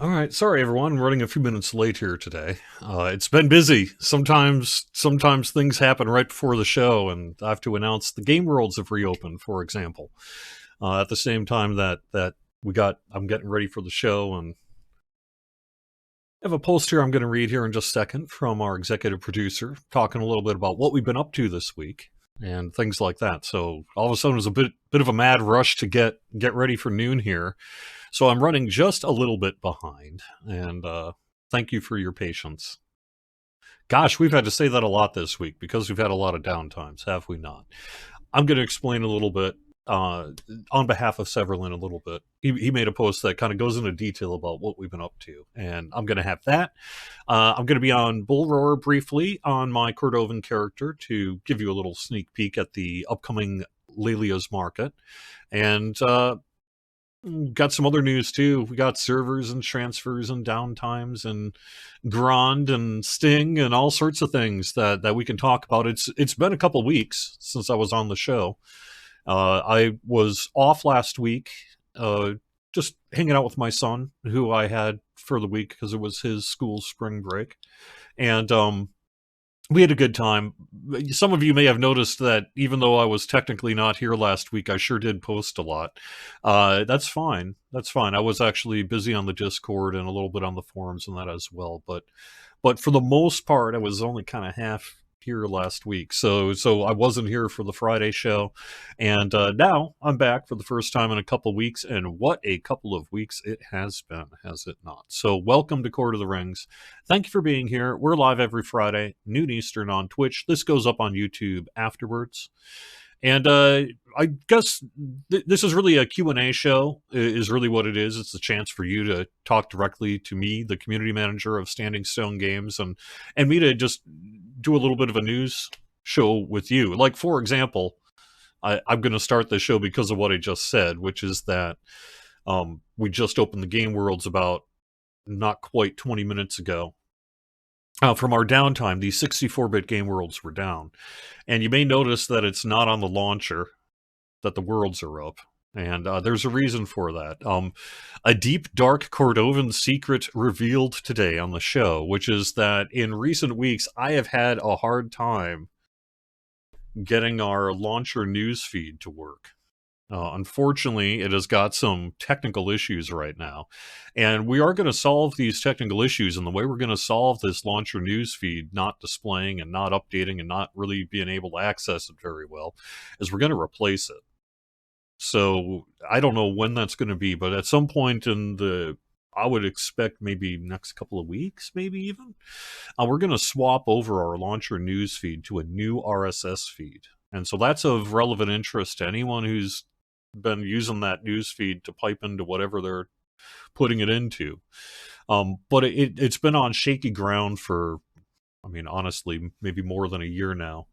All right, sorry everyone, I'm running a few minutes late here today. It's been busy. Sometimes things happen right before the show, and I have to announce the game worlds have reopened, for example. At the same time I'm getting ready for the show, and I have a post here I'm going to read here in just a second from our executive producer, talking a little bit about what we've been up to this week and things like that. So all of a sudden, it was a bit of a mad rush to get ready for noon here. So I'm running just a little bit behind, and thank you for your patience. Gosh, we've had to say that a lot this week because we've had a lot of downtimes, have we not? I'm going to explain a little bit uh, on behalf of Severlin a little bit. He made a post that kind of goes into detail about what we've been up to, and I'm going to have that. I'm going to be on Bull Roar briefly on my Cordovan character to give you a little sneak peek at the upcoming Lelia's market. And got some other news too. We got servers and transfers and downtimes and Grand and Sting and all sorts of things that we can talk about. It's been a couple weeks since I was on the show. I was off last week, just hanging out with my son, who I had for the week because it was his school spring break, and we had a good time. Some of you may have noticed that even though I was technically not here last week, I sure did post a lot. That's fine. That's fine. I was actually busy on the Discord and a little bit on the forums and that as well. But for the most part, I was only kind of half here last week. So I wasn't here for the Friday show, and now I'm back for the first time in a couple of weeks. And what a couple of weeks it has been, has it not? So welcome to Court of the Rings. Thank you for being here. We're live every Friday, noon Eastern on Twitch. This goes up on YouTube afterwards. And I guess this is really a Q&A show, is really what it is. It's a chance for you to talk directly to me, the community manager of Standing Stone Games, and me to just do a little bit of a news show with you. Like, for example, I'm going to start the show because of what I just said, which is that we just opened the game worlds about not quite 20 minutes ago. From our downtime, these 64-bit game worlds were down. And you may notice that it's not on the launcher that the worlds are up. And there's a reason for that. A deep, dark Cordovan secret revealed today on the show, which is that in recent weeks, I have had a hard time getting our launcher newsfeed to work. Unfortunately, it has got some technical issues right now. And we are going to solve these technical issues. And the way we're going to solve this launcher newsfeed not displaying and not updating and not really being able to access it very well is we're going to replace it. So I don't know when that's going to be, but at some point I would expect maybe next couple of weeks, maybe even, we're going to swap over our launcher newsfeed to a new RSS feed. And so that's of relevant interest to anyone who's been using that news feed to pipe into whatever they're putting it into. But it's been on shaky ground for, I mean, honestly, maybe more than a year now.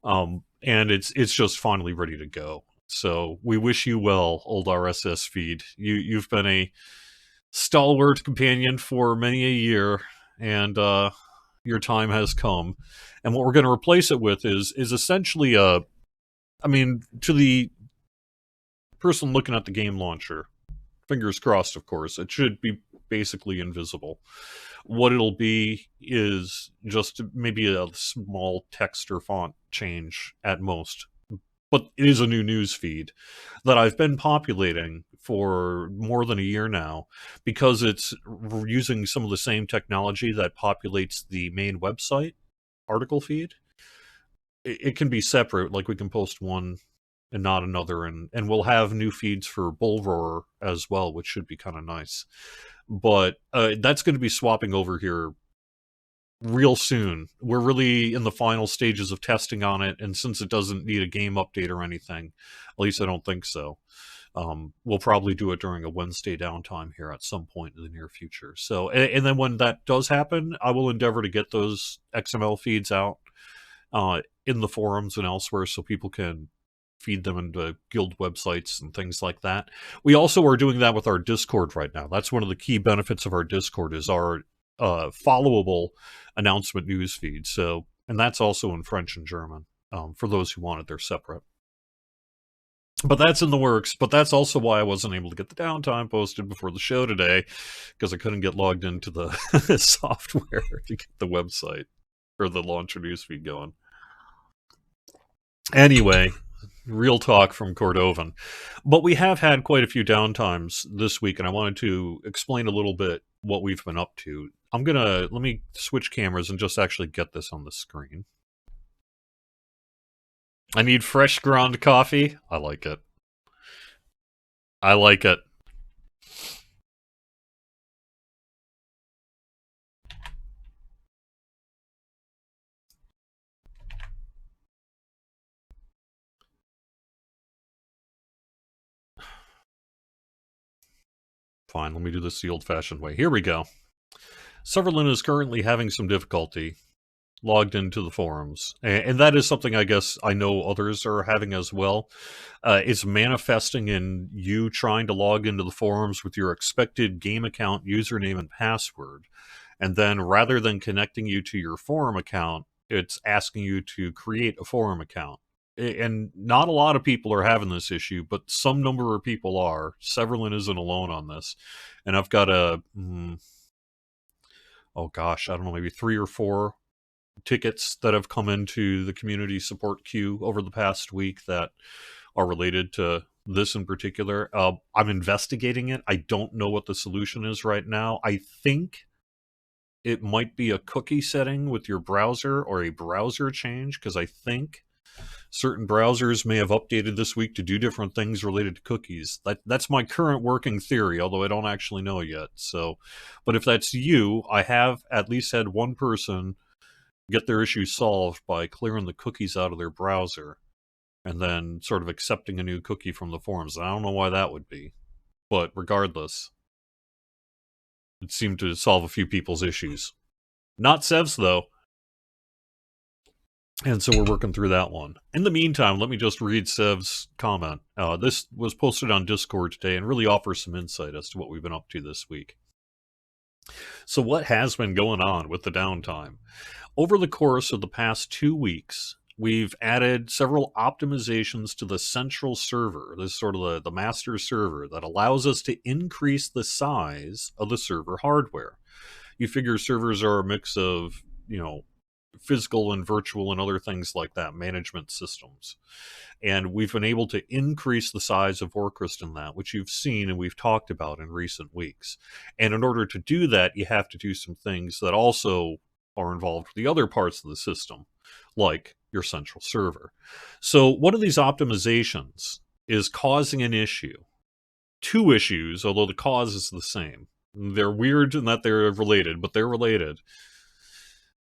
And it's just finally ready to go. So we wish you well, old RSS feed. You've been a stalwart companion for many a year, and your time has come. And what we're going to replace it with is essentially I mean, to the person looking at the game launcher, fingers crossed, of course, it should be basically invisible. What it'll be is just maybe a small text or font change at most. But it is a new news feed that I've been populating for more than a year now because it's using some of the same technology that populates the main website article feed. It can be separate, like we can post one and not another, and we'll have new feeds for Bull Roar as well, which should be kind of nice. But that's going to be swapping over here real soon. We're really in the final stages of testing on it, and since it doesn't need a game update or anything, at least I don't think so, we'll probably do it during a Wednesday downtime here at some point in the near future. So, and then when that does happen, I will endeavor to get those XML feeds out in the forums and elsewhere so people can feed them into guild websites and things like that. We also are doing that with our Discord right now. That's one of the key benefits of our Discord is our followable announcement news feed. So, and that's also in French and German. For those who want it, they're separate. But that's in the works. But that's also why I wasn't able to get the downtime posted before the show today, because I couldn't get logged into the software to get the website or the launcher newsfeed going. Anyway, real talk from Cordovan. But we have had quite a few downtimes this week, and I wanted to explain a little bit what we've been up to. Let me switch cameras and just actually get this on the screen. I need fresh ground coffee. I like it. I like it. Fine, let me do this the old fashioned way. Here we go. Severlin is currently having some difficulty logged into the forums. And that is something I guess I know others are having as well. It's manifesting in you trying to log into the forums with your expected game account username and password. And then rather than connecting you to your forum account, it's asking you to create a forum account. And not a lot of people are having this issue, but some number of people are. Severlin isn't alone on this. And I've got oh gosh, I don't know, maybe 3 or 4 tickets that have come into the community support queue over the past week that are related to this in particular. I'm investigating it. I don't know what the solution is right now. I think it might be a cookie setting with your browser or a browser change, because I think certain browsers may have updated this week to do different things related to cookies. That's my current working theory, although I don't actually know yet. So, but if that's you, I have at least had one person get their issue solved by clearing the cookies out of their browser and then sort of accepting a new cookie from the forums. I don't know why that would be, but regardless, it seemed to solve a few people's issues. Not Sev's, though. And so we're working through that one. In the meantime, let me just read Sev's comment. This was posted on Discord today and really offers some insight as to what we've been up to this week. So what has been going on with the downtime? Over the course of the past 2 weeks, we've added several optimizations to the central server. This is sort of the master server that allows us to increase the size of the server hardware. You figure servers are a mix of, physical and virtual and other things like that, management systems. And we've been able to increase the size of Orchrist in that, which you've seen and we've talked about in recent weeks. And in order to do that, you have to do some things that also are involved with the other parts of the system, like your central server. So one of these optimizations is causing an issue. 2 issues, although the cause is the same. They're weird in that they're related, but they're related.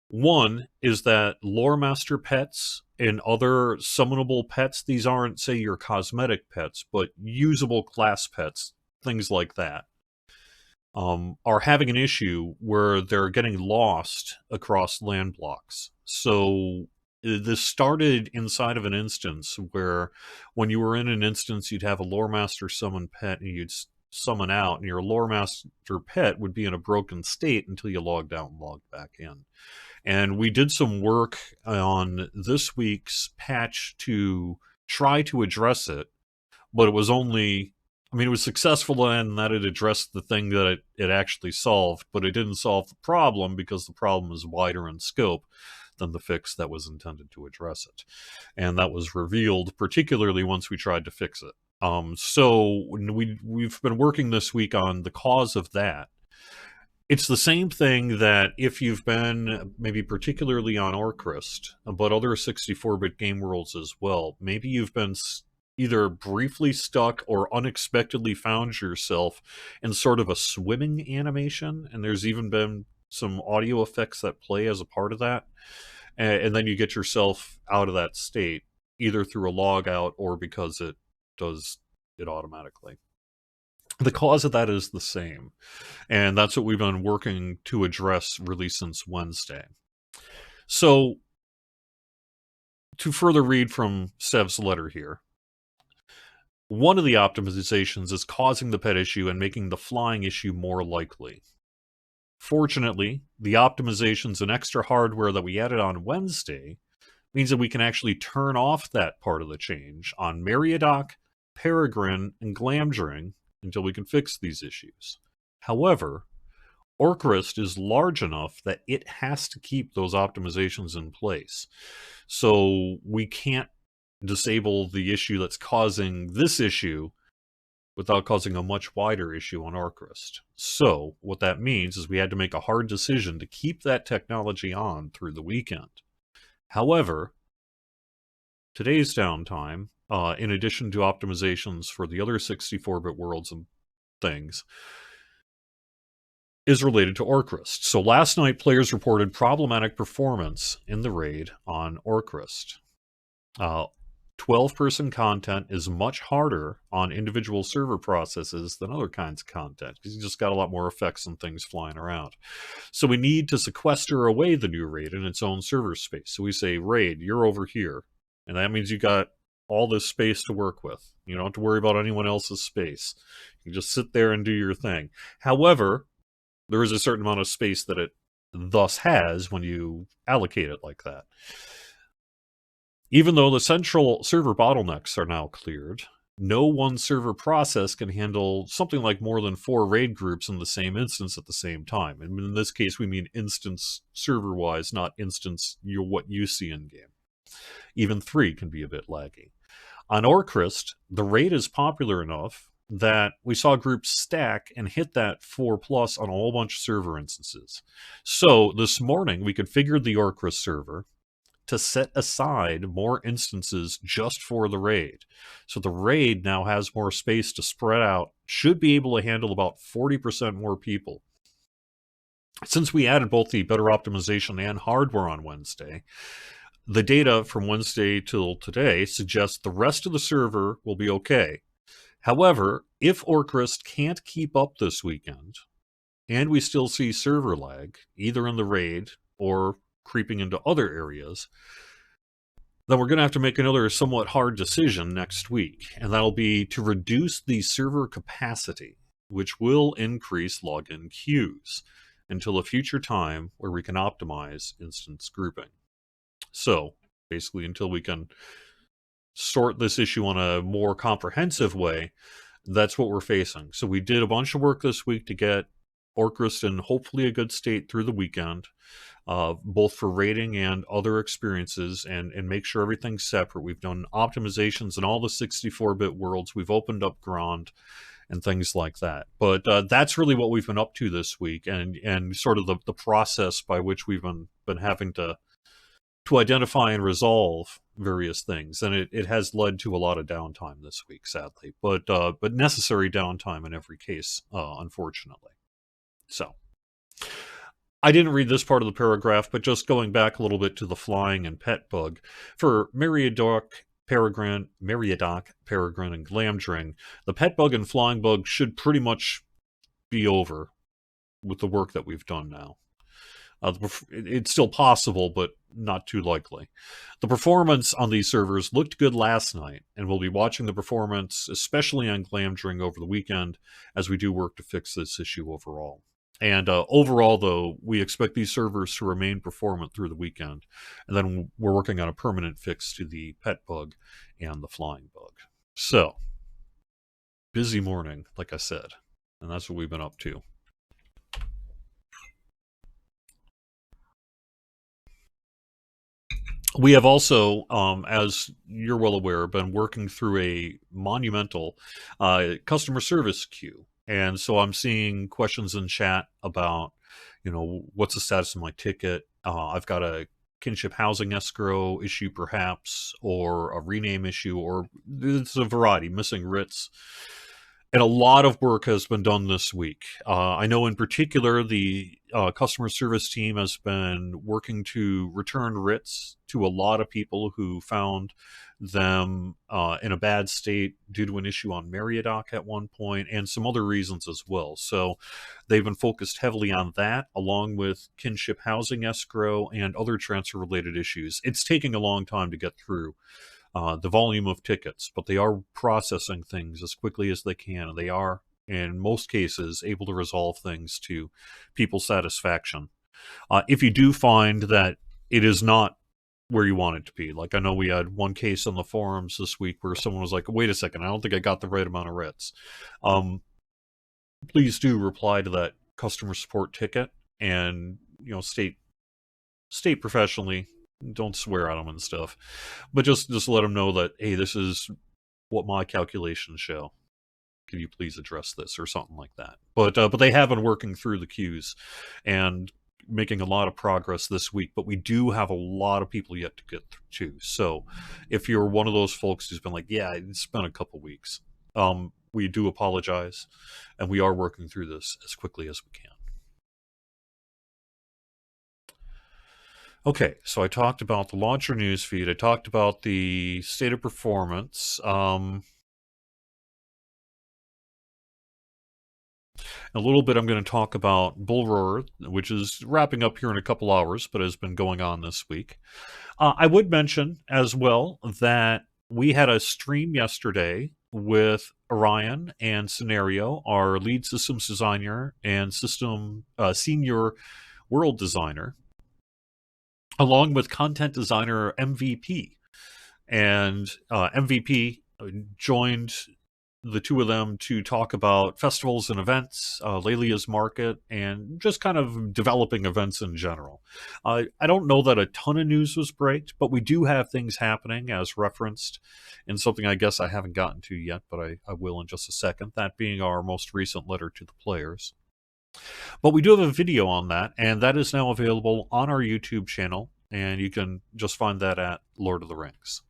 One is that lore master pets and other summonable pets, these aren't, say, your cosmetic pets, but usable class pets, things like that, are having an issue where they're getting lost across land blocks. So this started inside of an instance where when you were in an instance, you'd have a lore master summon pet and you'd summon out, and your lore master pet would be in a broken state until you logged out and logged back in. And we did some work on this week's patch to try to address it, but it was only, it was successful in that it addressed the thing that it actually solved, but it didn't solve the problem because the problem is wider in scope than the fix that was intended to address it. And that was revealed particularly once we tried to fix it. So we've been working this week on the cause of that. It's the same thing that if you've been maybe particularly on Orchrist, but other 64-bit game worlds as well, maybe you've been either briefly stuck or unexpectedly found yourself in sort of a swimming animation, and there's even been some audio effects that play as a part of that, and then you get yourself out of that state, either through a log out or because it does it automatically. The cause of that is the same, and that's what we've been working to address really since Wednesday. So, to further read from Sev's letter here, one of the optimizations is causing the pet issue and making the flying issue more likely. Fortunately, the optimizations and extra hardware that we added on Wednesday means that we can actually turn off that part of the change on Meriadoc Peregrine, and Glamdring until we can fix these issues. However, Orcrist is large enough that it has to keep those optimizations in place. So we can't disable the issue that's causing this issue without causing a much wider issue on Orcrist. So what that means is we had to make a hard decision to keep that technology on through the weekend. However, today's downtime, in addition to optimizations for the other 64-bit worlds and things, is related to Orcrist. So last night, players reported problematic performance in the raid on Orcrist. 12-person content is much harder on individual server processes than other kinds of content, because you just got a lot more effects and things flying around. So we need to sequester away the new raid in its own server space. So we say, raid, you're over here. And that means you got all this space to work with. You don't have to worry about anyone else's space. You just sit there and do your thing. However, there is a certain amount of space that it thus has when you allocate it like that. Even though the central server bottlenecks are now cleared, no one server process can handle something like more than 4 raid groups in the same instance at the same time. And in this case, we mean instance server-wise, not instance what you see in-game. Even 3 can be a bit laggy. On Orcrist, the raid is popular enough that we saw groups stack and hit that 4+ on a whole bunch of server instances. So this morning, we configured the Orcrist server to set aside more instances just for the raid. So the raid now has more space to spread out, should be able to handle about 40% more people. Since we added both the better optimization and hardware on Wednesday, the data from Wednesday till today suggests the rest of the server will be okay. However, if Orcrist can't keep up this weekend, and we still see server lag, either in the raid or creeping into other areas, then we're going to have to make another somewhat hard decision next week, and that'll be to reduce the server capacity, which will increase login queues until a future time where we can optimize instance grouping. So, basically, until we can sort this issue on a more comprehensive way, that's what we're facing. So we did a bunch of work this week to get Orcrist in hopefully a good state through the weekend, both for rating and other experiences, and make sure everything's separate. We've done optimizations in all the 64-bit worlds. We've opened up Grand and things like that. But that's really what we've been up to this week, and sort of the process by which we've been having to identify and resolve various things. And it has led to a lot of downtime this week, sadly, but necessary downtime in every case, unfortunately. So I didn't read this part of the paragraph, but just going back a little bit to the flying and pet bug, for Meriadoc, Peregrine, and Glamdring, the pet bug and flying bug should pretty much be over with the work that we've done now. It's still possible, but not too likely. The performance on these servers looked good last night, and we'll be watching the performance, especially on Glamdring, over the weekend as we do work to fix this issue overall. And overall, though, we expect these servers to remain performant through the weekend, and then we're working on a permanent fix to the pet bug and the flying bug. So, busy morning, like I said, and that's what we've been up to. We have also, as you're well aware, been working through a monumental customer service queue. And so I'm seeing questions in chat about, what's the status of my ticket? I've got a kinship housing escrow issue, perhaps, or a rename issue, or it's a variety, missing writs. And a lot of work has been done this week. I know in particular the customer service team has been working to return writs to a lot of people who found them in a bad state due to an issue on Meriadoc at one point, and some other reasons as well. So they've been focused heavily on that, along with kinship housing escrow and other transfer-related issues. It's taking a long time to get through the volume of tickets, but they are processing things as quickly as they can, and they are, in most cases, able to resolve things to people's satisfaction. If you do find that it is not where you want it to be. Like, I know we had one case on the forums this week where someone was like, wait a second, I don't think I got the right amount of writs. Please do reply to that customer support ticket and, state professionally, don't swear at them and stuff, but just let them know that, hey, this is what my calculations show. Can you please address this, or something like that? But they have been working through the queues and making a lot of progress this week. But we do have a lot of people yet to get to. So if you're one of those folks who's been like, yeah, it's been a couple weeks, we do apologize, and we are working through this as quickly as we can. Okay, so I talked about the launcher newsfeed. I talked about the state of performance. A little bit, I'm going to talk about Bull Roar, which is wrapping up here in a couple hours, but has been going on this week. I would mention as well that we had a stream yesterday with Orion and Scenario, our lead systems designer and senior world designer, along with content designer MVP. And MVP joined the two of them to talk about festivals and events, Lelia's Market, and just kind of developing events in general. I don't know that a ton of news was breaked, but we do have things happening as referenced in something I guess I haven't gotten to yet, but I will in just a second, that being our most recent letter to the players. But we do have a video on that, and that is now available on our YouTube channel, and you can just find that at Lord of the Rings.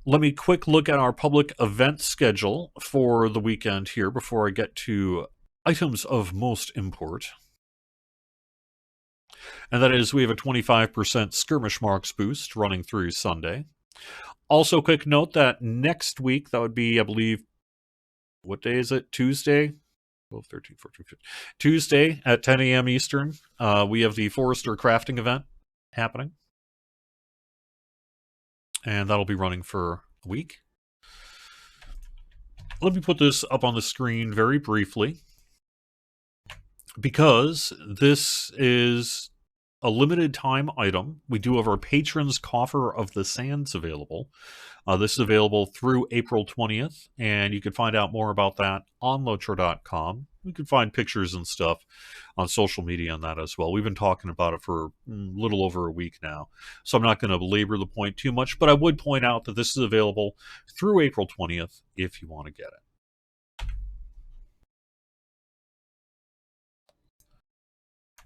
Let me quick look at our public event schedule for the weekend here before I get to items of most import. And that is, we have a 25% Skirmish Marks boost running through Sunday. Also, quick note that next week, that would be, I believe, what day is it? Tuesday? 12, 13, 14, 15. Tuesday at 10 a.m. Eastern, we have the Forester Crafting event happening. And that'll be running for a week. Let me put this up on the screen very briefly, because this is a limited time item. We do have our Patrons Coffer of the Sands available. This is available through April 20th, and you can find out more about that on Lotra.com. You can find pictures and stuff on social media on that as well. We've been talking about it for a little over a week now, so I'm not going to belabor the point too much, but I would point out that this is available through April 20th if you want to get it.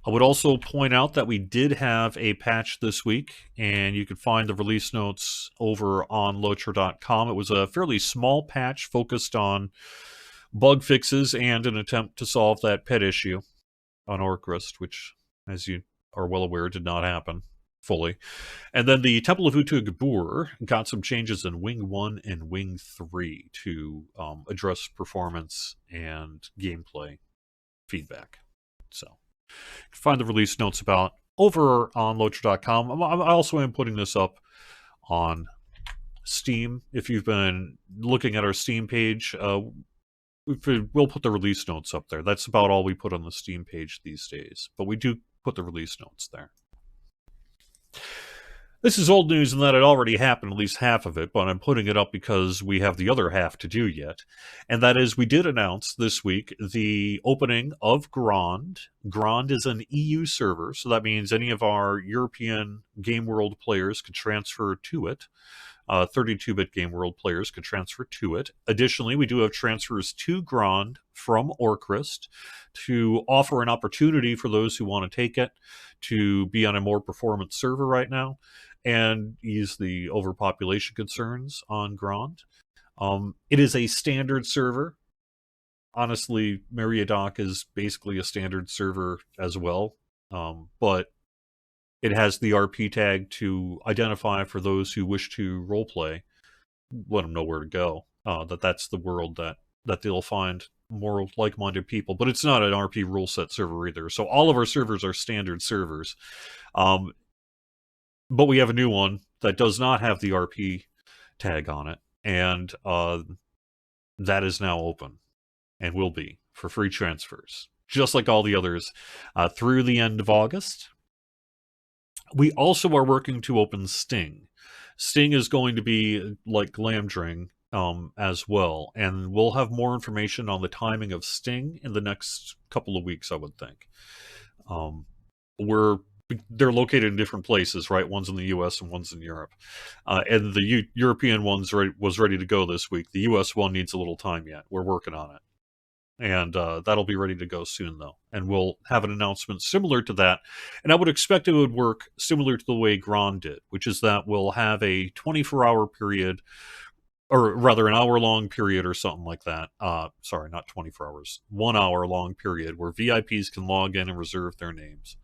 I would also point out that we did have a patch this week, and you can find the release notes over on Lotra.com. It was a fairly small patch focused on bug fixes and an attempt to solve that pet issue on Orcrist, which, as you are well aware, did not happen fully. And then the Temple of Utu-Gabur got some changes in Wing 1 and Wing 3 to address performance and gameplay feedback. So you can find the release notes about over on Lotra.com. I also am putting this up on Steam. If you've been looking at our Steam page, we'll put the release notes up there. That's about all we put on the Steam page these days, but we do put the release notes there. This is old news in that it already happened, at least half of it, but I'm putting it up because we have the other half to do yet. And that is, we did announce this week the opening of Grand. Grand is an EU server, so that means any of our European Game World players could transfer to it. 32-bit Game World players could transfer to it. Additionally, we do have transfers to Grand from Orcrist to offer an opportunity for those who want to take it to be on a more performant server right now and ease the overpopulation concerns on Grand. It is a standard server. Honestly, Meriadoc is basically a standard server as well, but it has the RP tag to identify for those who wish to roleplay, let them know where to go, that's the world that they'll find more like-minded people. But it's not an RP rule set server either. So all of our servers are standard servers. But we have a new one that does not have the RP tag on it. And that is now open and will be for free transfers, just like all the others, through the end of August. We also are working to open Sting. Sting is going to be like Glamdring as well, and we'll have more information on the timing of Sting in the next couple of weeks, I would think. Um, we're they're located in different places, right? One's in the U.S. and one's in Europe, and the European one's was ready to go this week. The U.S. one needs a little time yet. We're working on it, and that'll be ready to go soon, though. And we'll have an announcement similar to that. And I would expect it would work similar to the way Gron did, which is that we'll have a 24-hour period, or rather an hour-long period or something like that. Sorry, not 24 hours, 1 hour long period where VIPs can log in and reserve their names.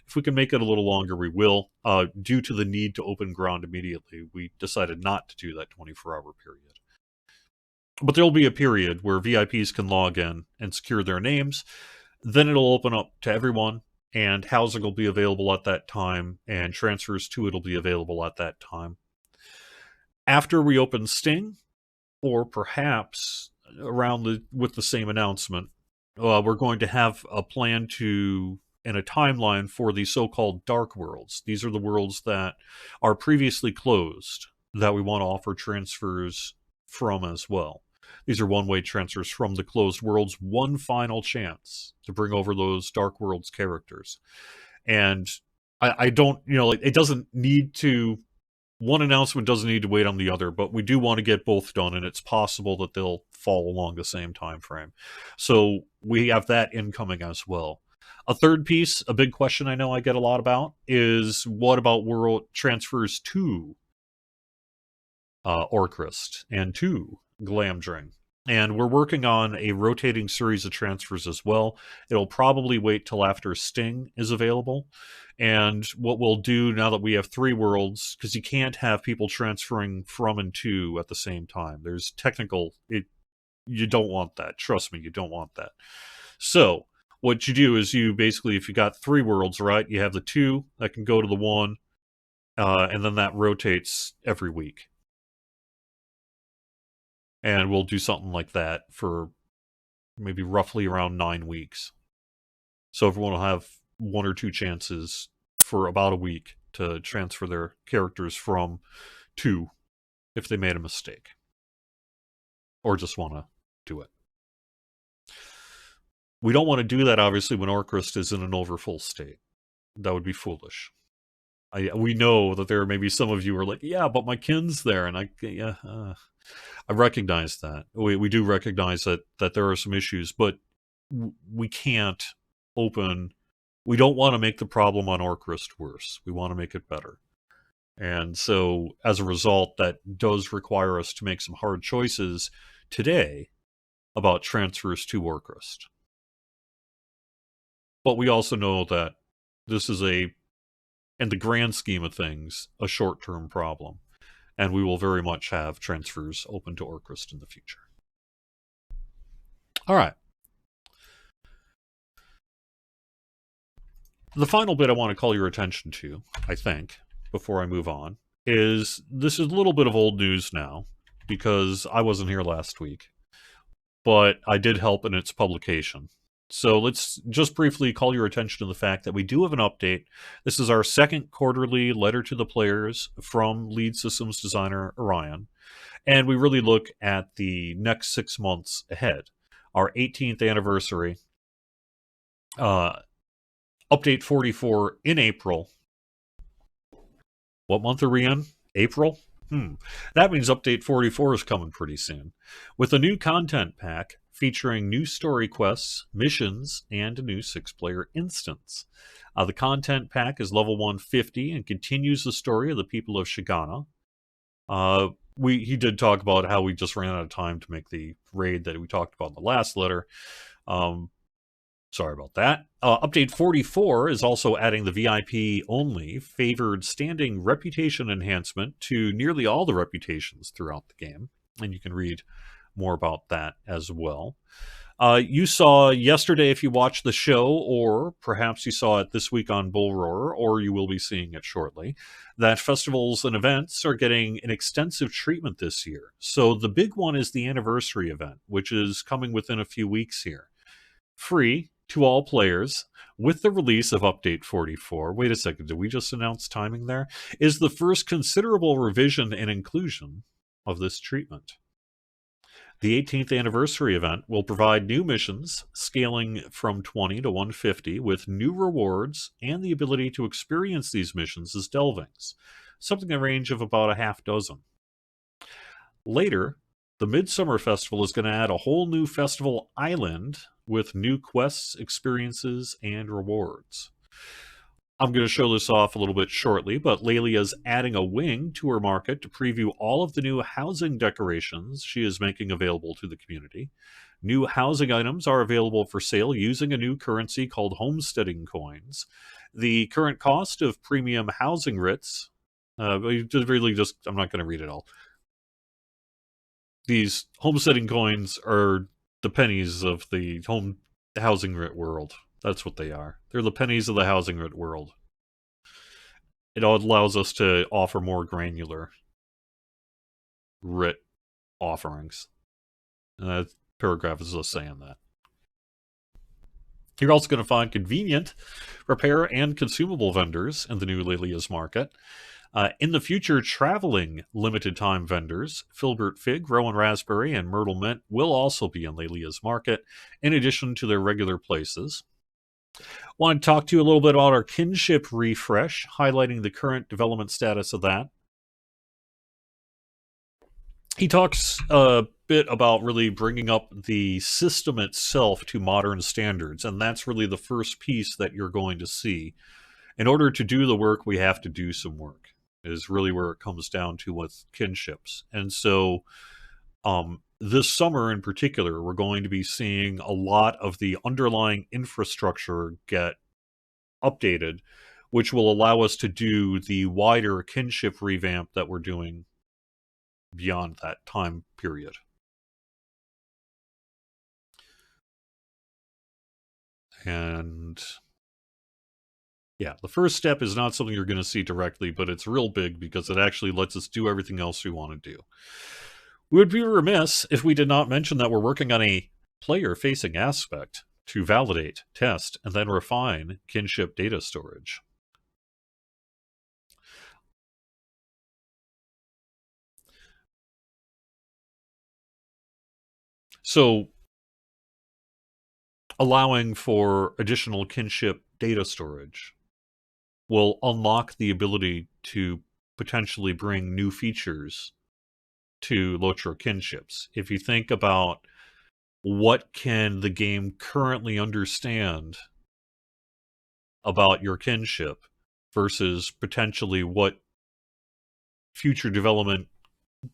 If we can make it a little longer, we will. Due to the need to open ground immediately, we decided not to do that 24-hour period. But there'll be a period where VIPs can log in and secure their names. Then it'll open up to everyone, and housing will be available at that time, and transfers to it will be available at that time. After we open Sting, or perhaps with the same announcement, we're going to have a plan to and a timeline for the so-called dark worlds. These are the worlds that are previously closed that we want to offer transfers from as well. These are one-way transfers from the closed worlds, one final chance to bring over those dark worlds characters. And I don't, like, it doesn't need to, one announcement doesn't need to wait on the other, but we do want to get both done, and it's possible that they'll fall along the same time frame. So we have that incoming as well. A third piece, a big question I know I get a lot about, is what about world transfers to Orcrist and to Glamdring? And we're working on a rotating series of transfers as well. It'll probably wait till after Sting is available. And what we'll do now that we have 3 worlds, because you can't have people transferring from and to at the same time. There's technical, you don't want that. Trust me, you don't want that. So what you do is you basically, if you got 3 worlds, right, you have the 2 that can go to the 1, and then that rotates every week. And we'll do something like that for maybe roughly around 9 weeks. So everyone will have 1 or 2 chances for about a week to transfer their characters from to if they made a mistake or just want to do it. We don't want to do that, obviously, when Orcrist is in an overfull state. That would be foolish. We know that there may be some of you who are like, yeah, but my kin's there, and I recognize that. We do recognize that there are some issues, but we can't open. We don't want to make the problem on Orcrist worse. We want to make it better. And so, as a result, that does require us to make some hard choices today about transfers to Orcrist. But we also know that this is in the grand scheme of things, a short-term problem. And we will very much have transfers open to Orcrist in the future. All right. The final bit I want to call your attention to, I think, before I move on, is this is a little bit of old news now, because I wasn't here last week, but I did help in its publication. So let's just briefly call your attention to the fact that we do have an update. This is our second quarterly letter to the players from lead systems designer Orion. And we really look at the next 6 months ahead. Our 18th anniversary, update 44 in April. What month are we in? April? That means update 44 is coming pretty soon, with a new content pack featuring new story quests, missions, and a new 6-player instance. The content pack is level 150 and continues the story of the people of Shigana. He did talk about how we just ran out of time to make the raid that we talked about in the last letter. Sorry about that. Update 44 is also adding the VIP-only favored standing reputation enhancement to nearly all the reputations throughout the game, and you can read more about that as well. You saw yesterday, if you watched the show, or perhaps you saw it this week on Bull Roar, or you will be seeing it shortly, that festivals and events are getting an extensive treatment this year. So the big one is the anniversary event, which is coming within a few weeks here. Free, to all players with the release of Update 44. Wait a second, did we just announce timing there? Is the first considerable revision and inclusion of this treatment. The 18th anniversary event will provide new missions scaling from 20 to 150 with new rewards and the ability to experience these missions as delvings, something in the range of about a half dozen. Later, the Midsummer Festival is going to add a whole new festival island with new quests, experiences, and rewards. I'm going to show this off a little bit shortly, but Lelia is adding a wing to her market to preview all of the new housing decorations she is making available to the community. New housing items are available for sale using a new currency called homesteading coins. The current cost of premium housing writs, really just, I'm not going to read it all. These homesteading coins are the pennies of the housing writ world. That's what they are. They're the pennies of the housing writ world. It allows us to offer more granular writ offerings. And that paragraph is just saying that. You're also going to find convenient repair and consumable vendors in the new Lelia's market. In the future, traveling limited time vendors, Filbert Fig, Rowan Raspberry, and Myrtle Mint will also be in Lelia's market, in addition to their regular places. Want to talk to you a little bit about our kinship refresh, highlighting the current development status of that. He talks a bit about really bringing up the system itself to modern standards, and that's really the first piece that you're going to see. In order to do the work, we have to do some work, is really where it comes down to with kinships. And so this summer in particular, we're going to be seeing a lot of the underlying infrastructure get updated, which will allow us to do the wider kinship revamp that we're doing beyond that time period. And yeah, the first step is not something you're going to see directly, but it's real big because it actually lets us do everything else we want to do. We would be remiss if we did not mention that we're working on a player-facing aspect to validate, test, and then refine kinship data storage. So, allowing for additional kinship data storage will unlock the ability to potentially bring new features to Lotro kinships. If you think about what can the game currently understand about your kinship versus potentially what future development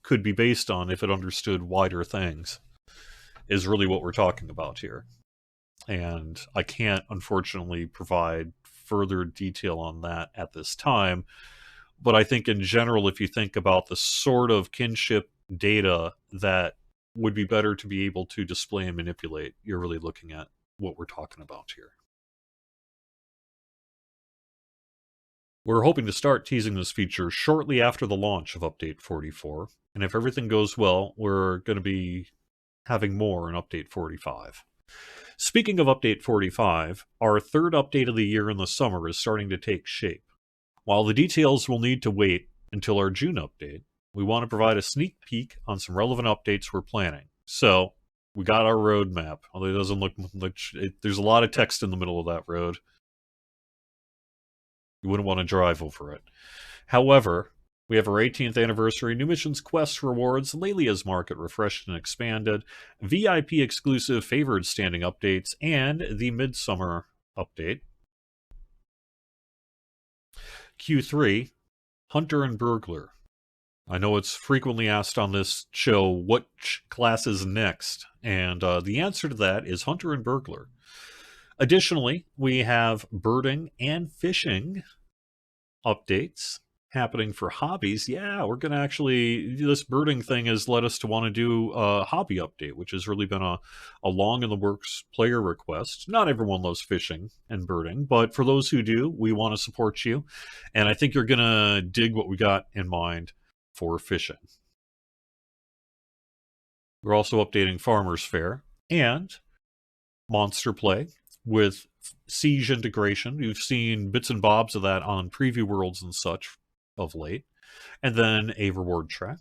could be based on if it understood wider things, is really what we're talking about here. And I can't, unfortunately, provide further detail on that at this time. But I think in general, if you think about the sort of kinship data that would be better to be able to display and manipulate, you're really looking at what we're talking about here. We're hoping to start teasing this feature shortly after the launch of Update 44. And if everything goes well, we're going to be having more in Update 45. Speaking of Update 45, our third update of the year in the summer is starting to take shape. While the details will need to wait until our June update, we want to provide a sneak peek on some relevant updates we're planning. So, we got our roadmap, although it doesn't look much. There's a lot of text in the middle of that road. You wouldn't want to drive over it. However, we have our 18th anniversary new missions, quests, rewards, Lelia's market refreshed and expanded, VIP exclusive favored standing updates, and the Midsummer update. Q3, Hunter and Burglar. I know it's frequently asked on this show, which class is next? And the answer to that is Hunter and Burglar. Additionally, we have birding and fishing updates happening for hobbies. Yeah, we're going to actually, this birding thing has led us to want to do a hobby update, which has really been a long in the works player request. Not everyone loves fishing and birding, but for those who do, we want to support you. And I think you're going to dig what we got in mind for fishing. We're also updating Farmers Fair and Monster Play. with Siege integration. You've seen bits and bobs of that on preview worlds and such of late. And then a reward track.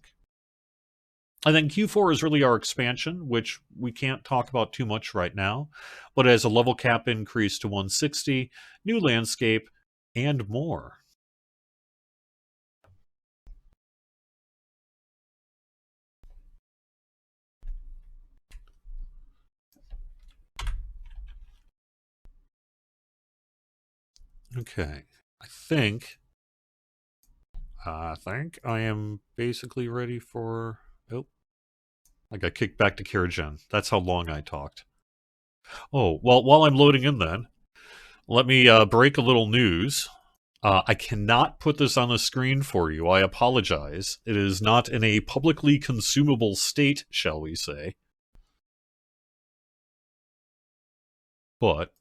And then Q4 is really our expansion, which we can't talk about too much right now, but as a level cap increase to 160, new landscape, and more. Okay, I think I am basically ready for... Oh, I got kicked back to Karagen. That's how long I talked. Oh, well, while I'm loading in then, let me break a little news. I cannot put this on the screen for you. I apologize. It is not in a publicly consumable state, shall we say. But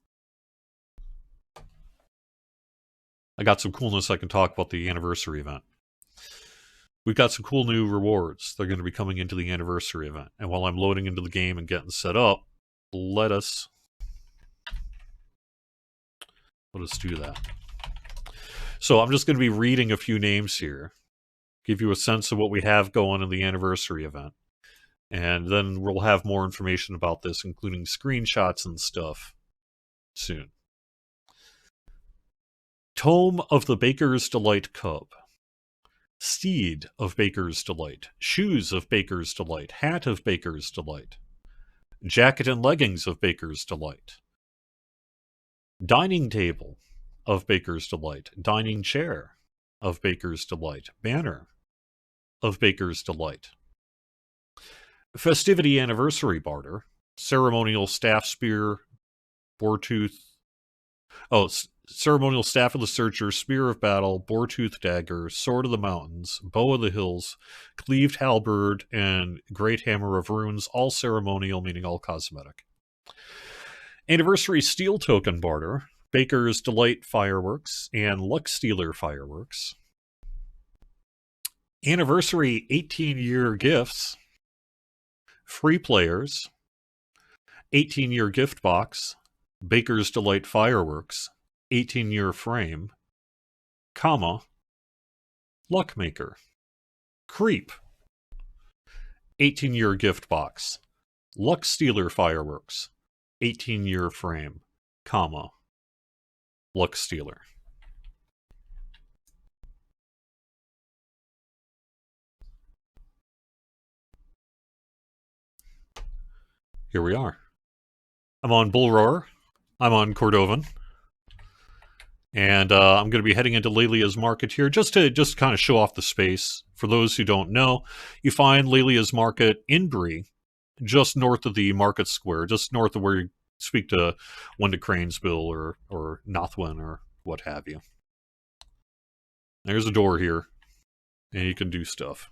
I got some coolness I can talk about the anniversary event. We've got some cool new rewards. They're going to be coming into the anniversary event. And while I'm loading into the game and getting set up, let us do that. So I'm just going to be reading a few names here, give you a sense of what we have going in the anniversary event. And then we'll have more information about this, including screenshots and stuff, soon. Tome of the Baker's Delight Cub. Steed of Baker's Delight. Shoes of Baker's Delight. Hat of Baker's Delight. Jacket and leggings of Baker's Delight. Dining table of Baker's Delight. Dining chair of Baker's Delight. Banner of Baker's Delight. Festivity anniversary barter. Ceremonial staff spear. Boartooth. Oh, ceremonial staff of the searcher, spear of battle, boar-tooth dagger, sword of the mountains, bow of the hills, cleaved halberd, and great hammer of runes, all ceremonial, meaning all cosmetic. Anniversary steel token barter, Baker's Delight fireworks, and Luck Stealer fireworks. Anniversary 18-year gifts, free players, 18-year gift box, Baker's Delight fireworks, 18-year frame, comma, Luckmaker. Creep, 18-year gift box, Luck Stealer fireworks, 18-year frame, comma, Luck Stealer. Here we are. I'm on Bull Roar. I'm on Cordovan. And I'm going to be heading into Lelia's Market here just to kind of show off the space. For those who don't know, you find Lelia's Market in Bree, just north of the Market Square, just north of where you speak to Wenda Cranesbill or Nothwin or what have you. There's a door here, and you can do stuff.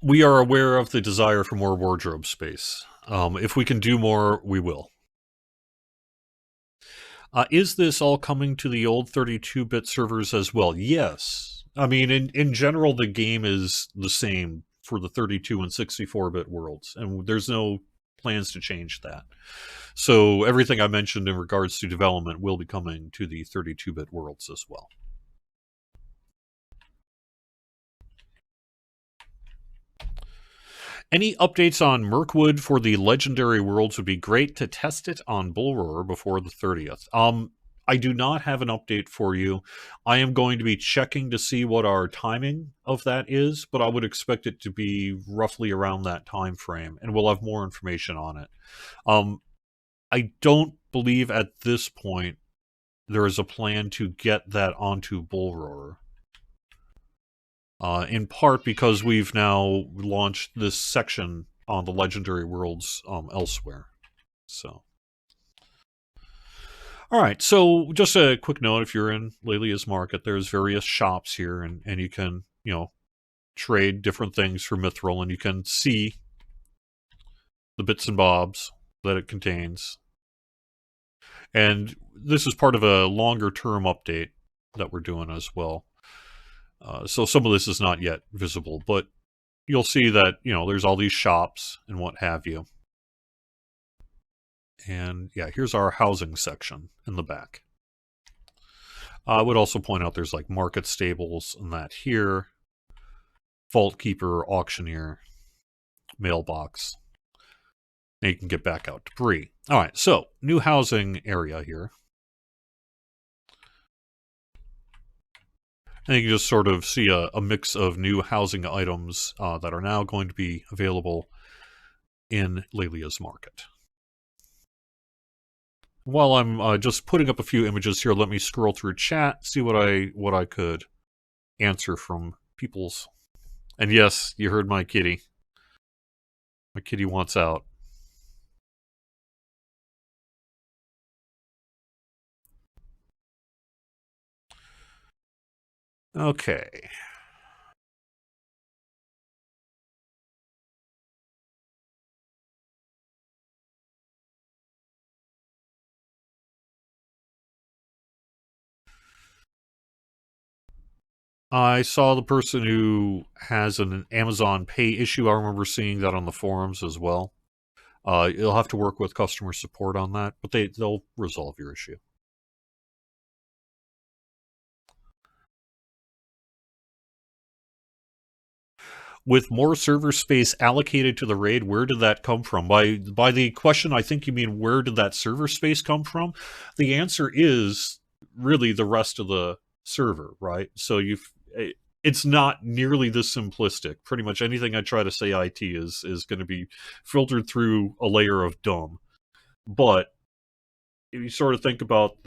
We are aware of the desire for more wardrobe space. If we can do more, we will. Is this all coming to the old 32-bit servers as well? Yes. I mean, in general, the game is the same for the 32 and 64-bit worlds, and there's no plans to change that. So everything I mentioned in regards to development will be coming to the 32-bit worlds as well. Any updates on Mirkwood for the Legendary Worlds would be great to test it on Bull Roar before the 30th. I do not have an update for you. I am going to be checking to see what our timing of that is, but I would expect it to be roughly around that time frame, and we'll have more information on it. I don't believe at this point there is a plan to get that onto Bull Roar. In part because we've now launched this section on the Legendary Worlds elsewhere. So, all right. So, just a quick note: if you're in Lelia's Market, there's various shops here, and you can trade different things for Mithril, and you can see the bits and bobs that it contains. And this is part of a longer term update that we're doing as well. So some of this is not yet visible, but you'll see that, there's all these shops and what have you. And yeah, here's our housing section in the back. I would also point out there's like market stables and that here, vault keeper, auctioneer, mailbox. And you can get back out debris. All right, so new housing area here. And you can just sort of see a mix of new housing items that are now going to be available in Lelia's Market. While I'm just putting up a few images here, let me scroll through chat, see what I could answer from people's. And yes, you heard my kitty. My kitty wants out. Okay. I saw the person who has an Amazon Pay issue. I remember seeing that on the forums as well. You'll have to work with customer support on that, but they'll resolve your issue. With more server space allocated to the raid, where did that come from? By the question, I think you mean where did that server space come from? The answer is really the rest of the server, right? So it's not nearly this simplistic. Pretty much anything I try to say IT is going to be filtered through a layer of dumb. But if you sort of think about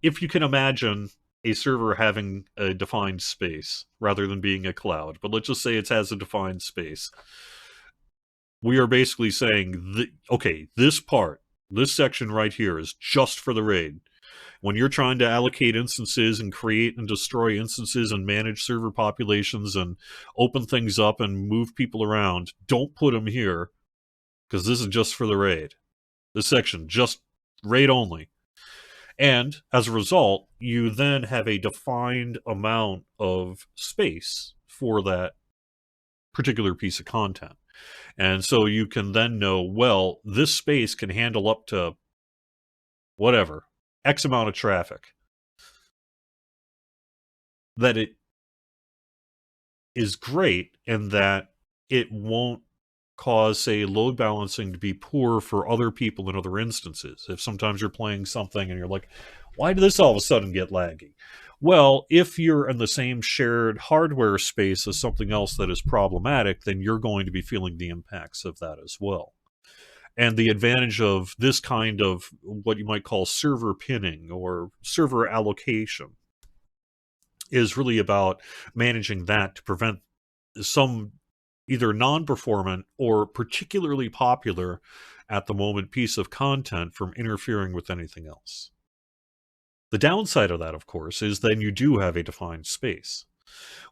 if you can imagine a server having a defined space rather than being a cloud, but let's just say it has a defined space. We are basically saying, okay, this section right here is just for the raid. When you're trying to allocate instances and create and destroy instances and manage server populations and open things up and move people around, don't put them here because this is just for the raid. This section, just raid only. And as a result, you then have a defined amount of space for that particular piece of content. And so you can then know, well, this space can handle up to whatever, X amount of traffic. That it is great in that it won't cause, say, load balancing to be poor for other people in other instances. If sometimes you're playing something and you're like, why did this all of a sudden get laggy? Well, if you're in the same shared hardware space as something else that is problematic, then you're going to be feeling the impacts of that as well. And the advantage of this kind of what you might call server pinning or server allocation is really about managing that to prevent some either non-performant or particularly popular at the moment piece of content from interfering with anything else. The downside of that, of course, is then you do have a defined space,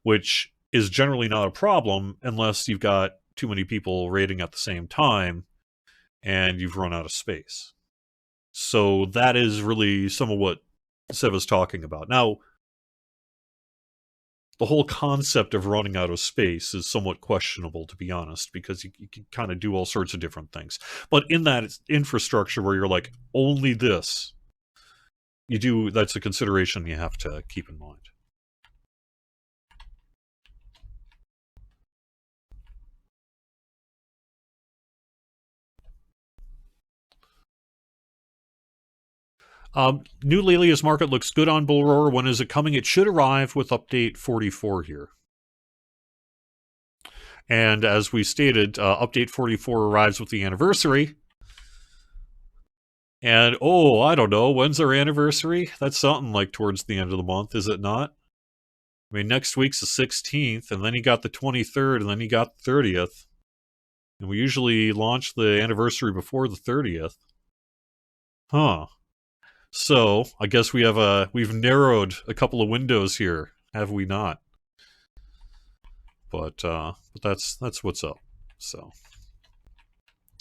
which is generally not a problem unless you've got too many people raiding at the same time and you've run out of space. So that is really some of what Sev is talking about. Now, the whole concept of running out of space is somewhat questionable, to be honest, because you can kind of do all sorts of different things. But in that infrastructure where you're like, only this, that's a consideration you have to keep in mind. New Lelia's Market looks good on Bullroar. When is it coming? It should arrive with update 44 here. And as we stated, update 44 arrives with the anniversary. And, I don't know, when's our anniversary? That's something like towards the end of the month, is it not? I mean, next week's the 16th, and then you got the 23rd, and then you got the 30th. And we usually launch the anniversary before the 30th. Huh. So, I guess we've narrowed a couple of windows here, have we not? But that's what's up. So,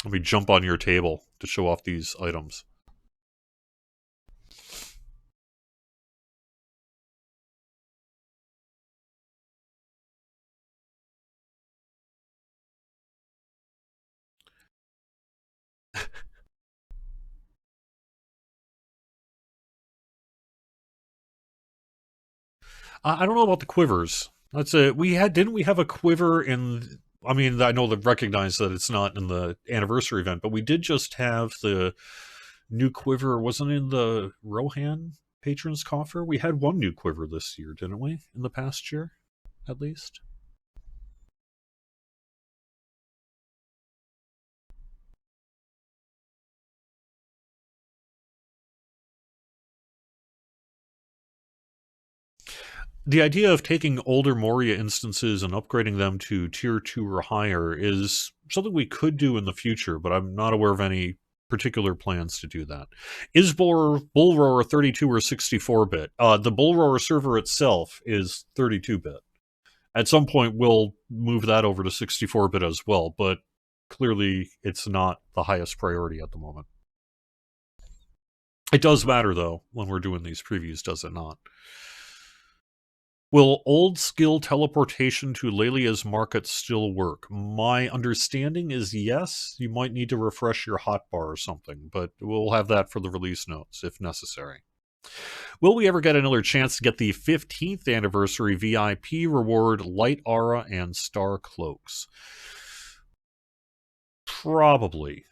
let me jump on your table to show off these items. I don't know about the quivers. That's it. We had didn't we have a quiver in? I mean, I know that recognize that it's not in the anniversary event, but we did just have the new quiver. Wasn't in the Rohan patrons coffer. We had one new quiver this year, didn't we? In the past year, at least. The idea of taking older Moria instances and upgrading them to tier 2 or higher is something we could do in the future, but I'm not aware of any particular plans to do that. Is Bullroar 32 or 64 bit? The Bullroar server itself is 32 bit. At some point, we'll move that over to 64 bit as well, but clearly it's not the highest priority at the moment. It does matter, though, when we're doing these previews, does it not? Will old skill teleportation to Lelia's market still work? My understanding is yes. You might need to refresh your hotbar or something, but we'll have that for the release notes if necessary. Will we ever get another chance to get the 15th anniversary VIP reward, Light Aura and Star Cloaks? Probably.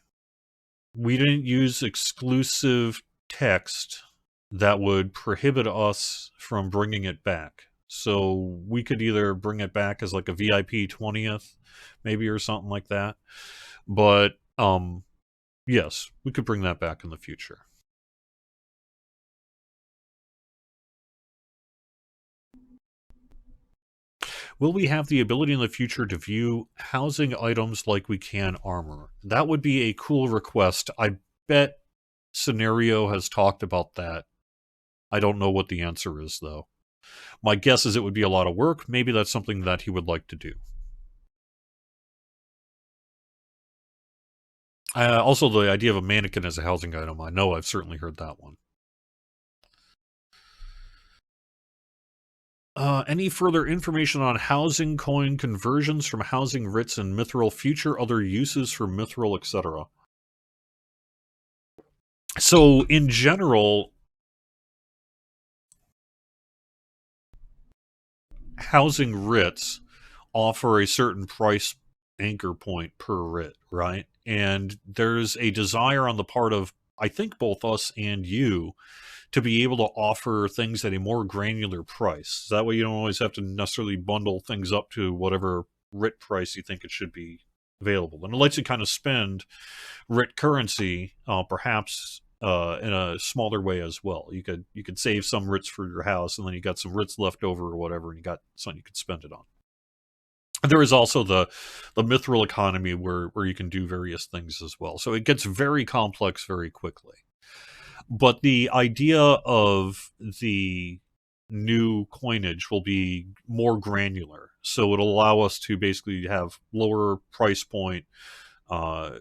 We didn't use exclusive text that would prohibit us from bringing it back. So we could either bring it back as like a VIP 20th, maybe, or something like that. But yes, we could bring that back in the future. Will we have the ability in the future to view housing items like we can armor? That would be a cool request. I bet Scenario has talked about that. I don't know what the answer is, though. My guess is it would be a lot of work. Maybe that's something that he would like to do. Also, the idea of a mannequin as a housing item, I know I've certainly heard that one. Any further information on housing coin conversions from housing writs and mithril, future other uses for mithril, etc.? So, in general, housing writs offer a certain price anchor point per writ, right? And there's a desire on the part of, I think, both us and you to be able to offer things at a more granular price. So that way you don't always have to necessarily bundle things up to whatever writ price you think it should be available. And it lets you kind of spend writ currency, perhaps in a smaller way as well. You could save some writs for your house, and then you got some writs left over or whatever, and you got something you could spend it on. There is also the mithril economy where you can do various things as well. So it gets very complex very quickly. But the idea of the new coinage will be more granular. So it'll allow us to basically have lower price point, uh,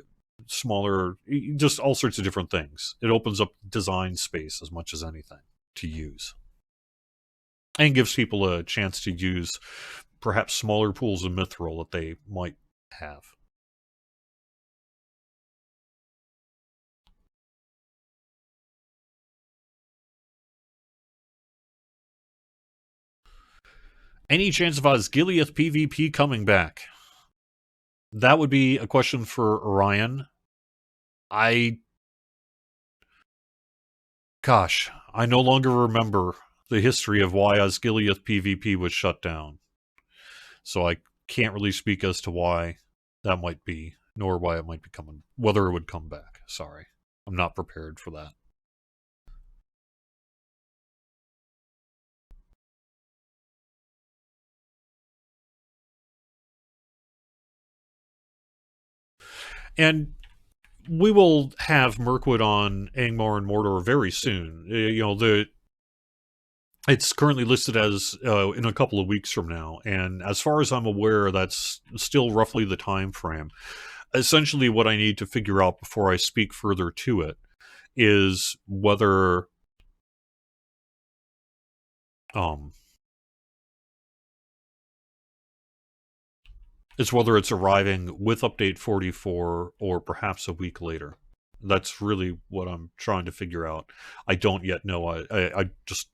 smaller, just all sorts of different things. It opens up design space as much as anything to use. And gives people a chance to use perhaps smaller pools of mithril that they might have. Any chance of Osgiliath PvP coming back? That would be a question for Orion. I I no longer remember the history of why Osgiliath PvP was shut down. So I can't really speak as to why that might be, nor why it might be coming, whether it would come back. Sorry. I'm not prepared for that. And we will have Mirkwood on Angmar and Mordor very soon. It's currently listed as in a couple of weeks from now, and as far as I'm aware, that's still roughly the time frame. Essentially, what I need to figure out before I speak further to it is whether um it's arriving with update 44 or perhaps a week later. That's really what I'm trying to figure out. I don't yet know. I just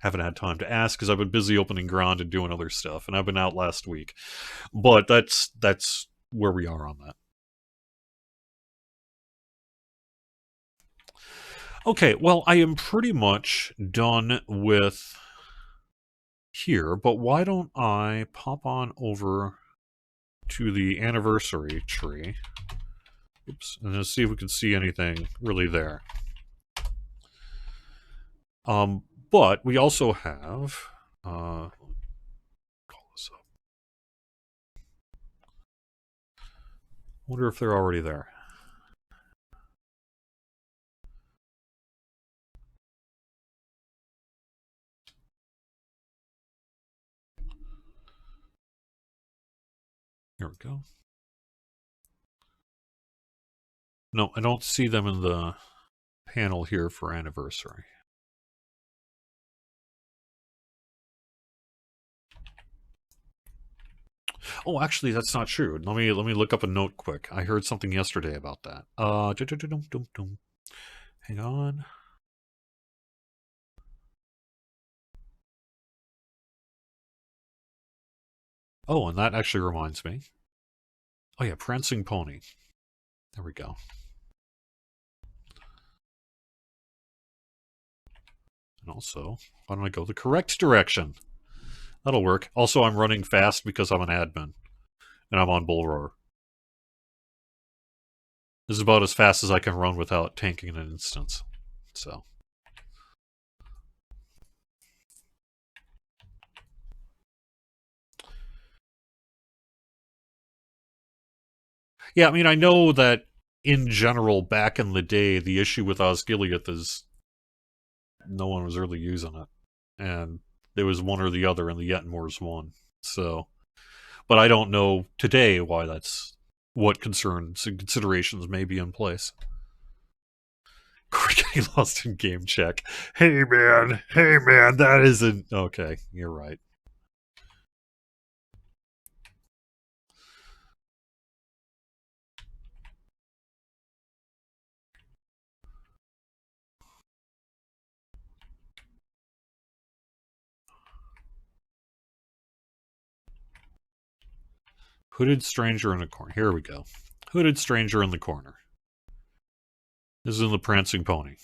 Haven't had time to ask because I've been busy opening ground and doing other stuff, and I've been out last week. But that's where we are on that. Okay, well, I am pretty much done with here, but why don't I pop on over to the anniversary tree? Oops, and let's see if we can see anything really there. But we also have call this up. Wonder if they're already there. Here we go. No, I don't see them in the panel here for anniversary. Oh, actually, that's not true. Let me look up a note quick. I heard something yesterday about that. Hang on. Oh, and that actually reminds me. Oh yeah, Prancing Pony. There we go. And also, why don't I go the correct direction? That'll work. Also, I'm running fast because I'm an admin. And I'm on Bull Roar. This is about as fast as I can run without tanking an instance. So. Yeah, I mean, I know that in general, back in the day, the issue with Osgiliath is no one was really using it. And there was one or the other, and the Yetmors won. So, but I don't know today why that's what concerns and considerations may be in place. Getting lost in game check. Hey man, that isn't okay. You're right. Hooded stranger in the corner. Here we go. Hooded stranger in the corner. This is in the Prancing Pony.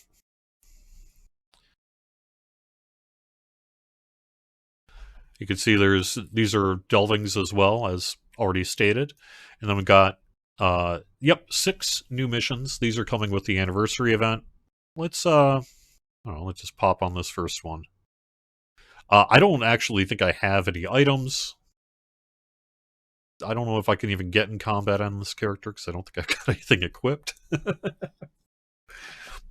You can see these are delvings as well, as already stated. And then we got 6 new missions. These are coming with the anniversary event. Let's I don't know, let's just pop on this first one. I don't actually think I have any items. I don't know if I can even get in combat on this character because I don't think I've got anything equipped.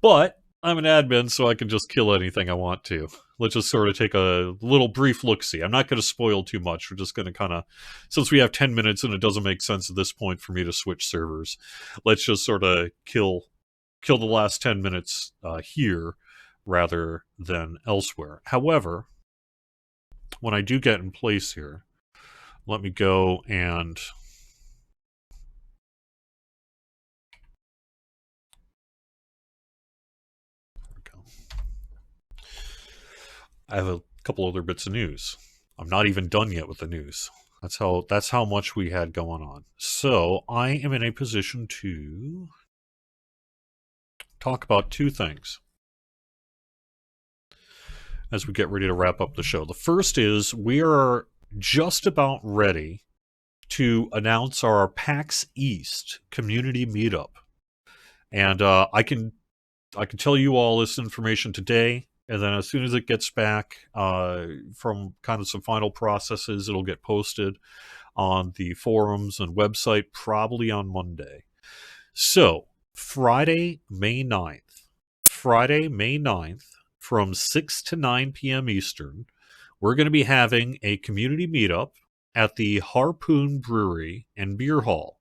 But I'm an admin, so I can just kill anything I want to. Let's just sort of take a little brief look-see. I'm not going to spoil too much. We're just going to kind of, since we have 10 minutes and it doesn't make sense at this point for me to switch servers, let's just sort of kill the last 10 minutes here rather than elsewhere. However, when I do get in place here, let me go and I have a couple other bits of news. I'm not even done yet with the news. That's how much we had going on. So I am in a position to talk about 2 things as we get ready to wrap up the show. The first is we are just about ready to announce our PAX East community meetup, and I can tell you all this information today. And then as soon as it gets back from kind of some final processes, it'll get posted on the forums and website probably on Monday. So Friday, May 9th, from 6 to 9 p.m. Eastern, we're going to be having a community meetup at the Harpoon Brewery and Beer Hall.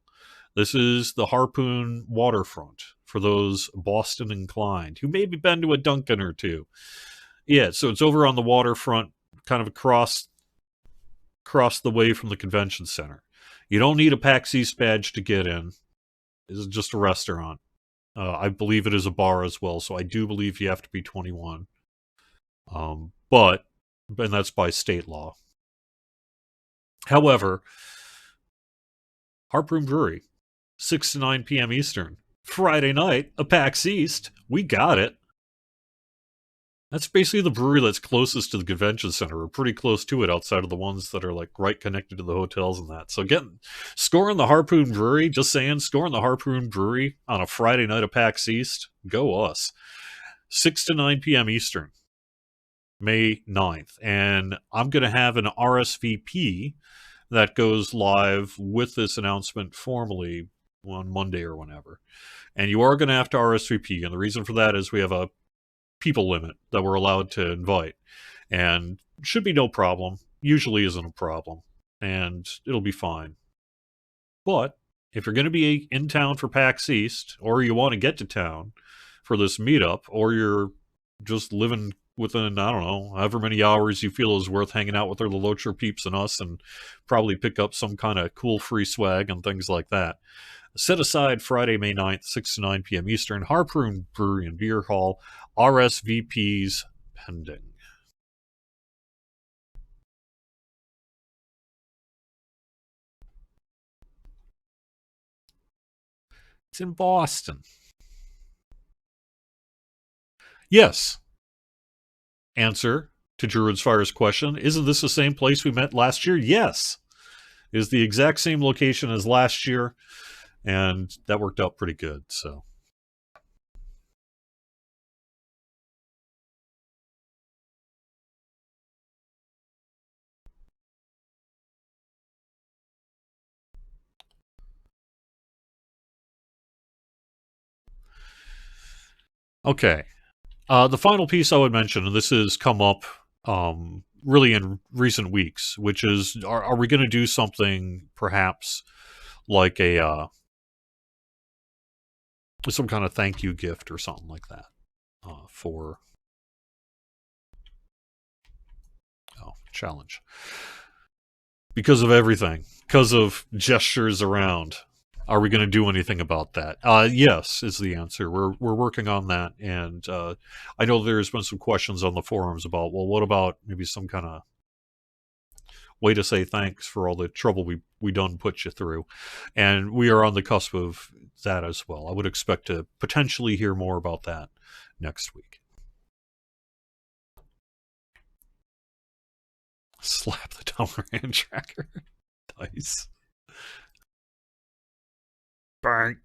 This is the Harpoon waterfront for those Boston inclined who maybe been to a Dunkin' or two. Yeah, so it's over on the waterfront, kind of across the way from the convention center. You don't need a PAX East badge to get in. It's just a restaurant. I believe it is a bar as well, so I do believe you have to be 21. But and that's by state law. However, Harpoon Brewery, 6 to 9 p.m. Eastern, Friday night, a PAX East. We got it. That's basically the brewery that's closest to the convention center. We're pretty close to it outside of the ones that are like right connected to the hotels and that. So scoring the Harpoon Brewery, just saying, scoring the Harpoon Brewery on a Friday night of PAX East, go us. 6 to 9 p.m. Eastern, May 9th. And I'm going to have an RSVP that goes live with this announcement formally on Monday or whenever. And you are going to have to RSVP. And the reason for that is we have a people limit that we're allowed to invite. And should be no problem. Usually isn't a problem. And it'll be fine. But if you're going to be in town for PAX East, or you want to get to town for this meetup, or you're just living within, I don't know, however many hours you feel is worth hanging out with the Locher peeps and us, and probably pick up some kind of cool free swag and things like that, set aside Friday, May 9th, 6 to 9 p.m. Eastern, Harpoon Brewery and Beer Hall, RSVPs pending. It's in Boston. Yes. Answer to Druid's Fire's question, isn't this the same place we met last year? Yes. It is the exact same location as last year, and that worked out pretty good, so. Okay. The final piece I would mention, and this has come up really in recent weeks, which is, are we going to do something perhaps like some kind of thank you gift or something like that for challenge? Because of everything, because of gestures around. Are we going to do anything about that? Yes, is the answer. We're working on that, and I know there's been some questions on the forums about, well, what about maybe some kind of way to say thanks for all the trouble we done put you through, and we are on the cusp of that as well. I would expect to potentially hear more about that next week. Slap the Tower-hand tracker. Nice. Bang.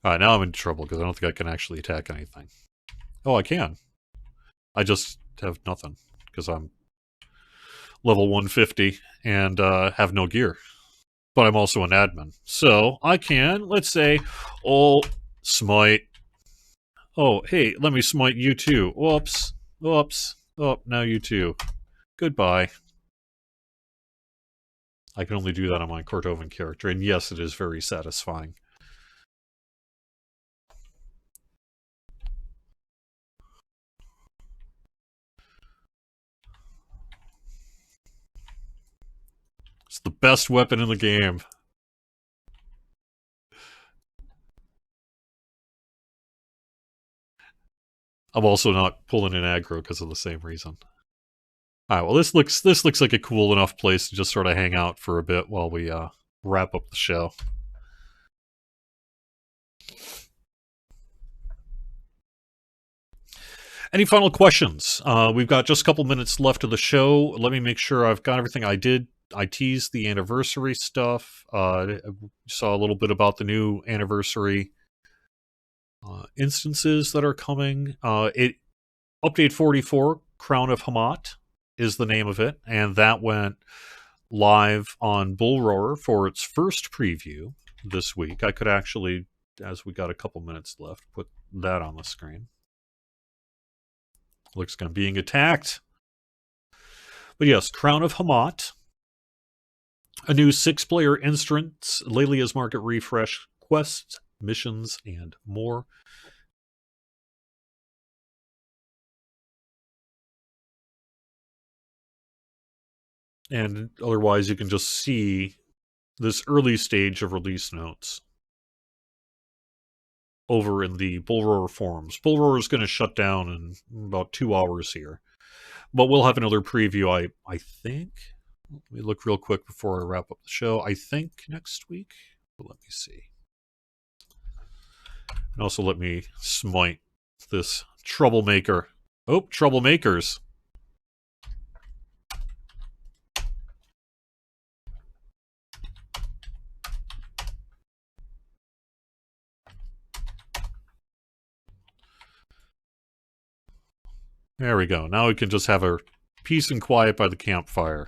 Now I'm in trouble because I don't think I can actually attack anything. Oh, I can. I just have nothing because I'm level 150 and have no gear. But I'm also an admin. So I can, let's say, smite. Oh, hey, let me smite you too. Whoops. Whoops. Oh, now you too. Goodbye. I can only do that on my Cordovan character, and yes, it is very satisfying. It's the best weapon in the game. I'm also not pulling in aggro because of the same reason. Alright, well this looks like a cool enough place to just sort of hang out for a bit while we wrap up the show. Any final questions? We've got just a couple minutes left of the show. Let me make sure I've got everything I did. I teased the anniversary stuff. Saw a little bit about the new anniversary instances that are coming. Update 44, Crown of Hamat is the name of it, and that went live on Bull Roar for its first preview this week. I could actually, as we got a couple minutes left, put that on the screen. Looks like I'm being attacked. But yes, Crown of Hamat. A new 6-player instance, Lelia's Market refresh, quests, missions, and more. And otherwise, you can just see this early stage of release notes over in the Bull Roar forums. Bull Roar is going to shut down in about 2 hours here, but we'll have another preview. I think. Let me look real quick before I wrap up the show. I think next week. But let me see. And also let me smite this troublemaker. Oh, troublemakers. There we go. Now we can just have a peace and quiet by the campfire.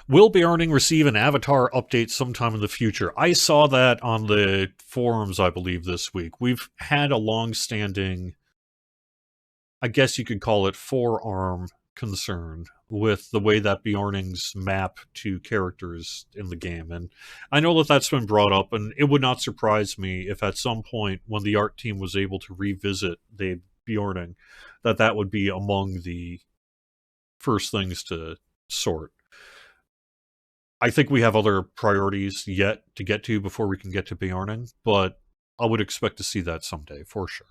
Will Bjarning receive an avatar update sometime in the future? I saw that on the forums, I believe, this week. We've had a long-standing, I guess you could call it, forearm concern with the way that Bjarning's map to characters in the game. And I know that that's been brought up, and it would not surprise me if at some point when the art team was able to revisit the Bjarning, that would be among the first things to sort. I think we have other priorities yet to get to before we can get to Bjarning, but I would expect to see that someday, for sure.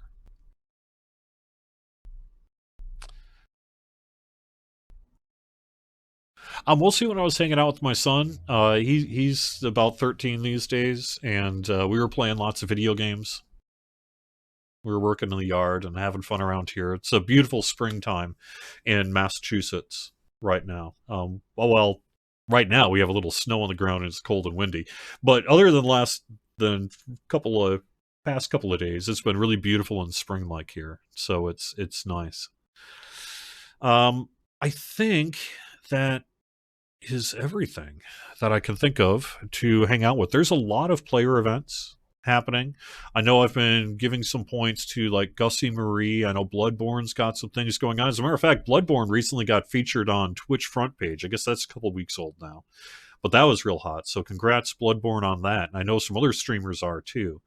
Mostly when I was hanging out with my son. He's about 13 these days, and we were playing lots of video games. We were working in the yard and having fun around here. It's a beautiful springtime in Massachusetts right now. Well, right now we have a little snow on the ground and it's cold and windy. But other than past couple of days, it's been really beautiful and spring-like here. So it's nice. I think that is everything that I can think of to hang out with. There's a lot of player events happening. I know I've been giving some points to like Gussie Marie. I know Bloodborne's got some things going on. As a matter of fact, Bloodborne recently got featured on Twitch front page. I guess that's a couple weeks old now. But that was real hot. So congrats, Bloodborne, on that. And I know some other streamers are too.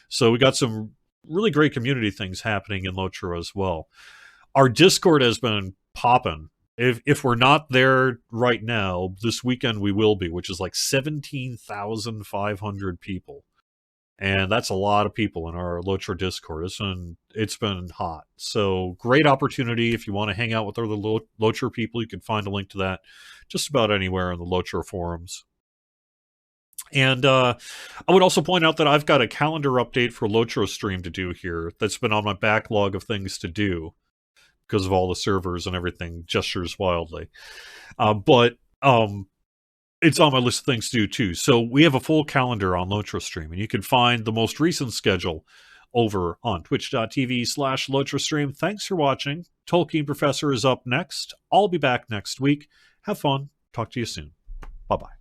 So we got some really great community things happening in Lotro as well. Our Discord has been popping. If we're not there right now, this weekend we will be, which is like 17,500 people. And that's a lot of people in our Lotro Discord. It's been hot. So great opportunity. If you want to hang out with other Lotro people, you can find a link to that just about anywhere in the Lotro forums. And I would also point out that I've got a calendar update for Lotro stream to do here that's been on my backlog of things to do because of all the servers and everything. Gestures wildly. But it's on my list of things to do too. So we have a full calendar on Lotro Stream, and you can find the most recent schedule over on twitch.tv/LotroStream. Thanks for watching. Tolkien Professor is up next. I'll be back next week. Have fun. Talk to you soon. Bye-bye.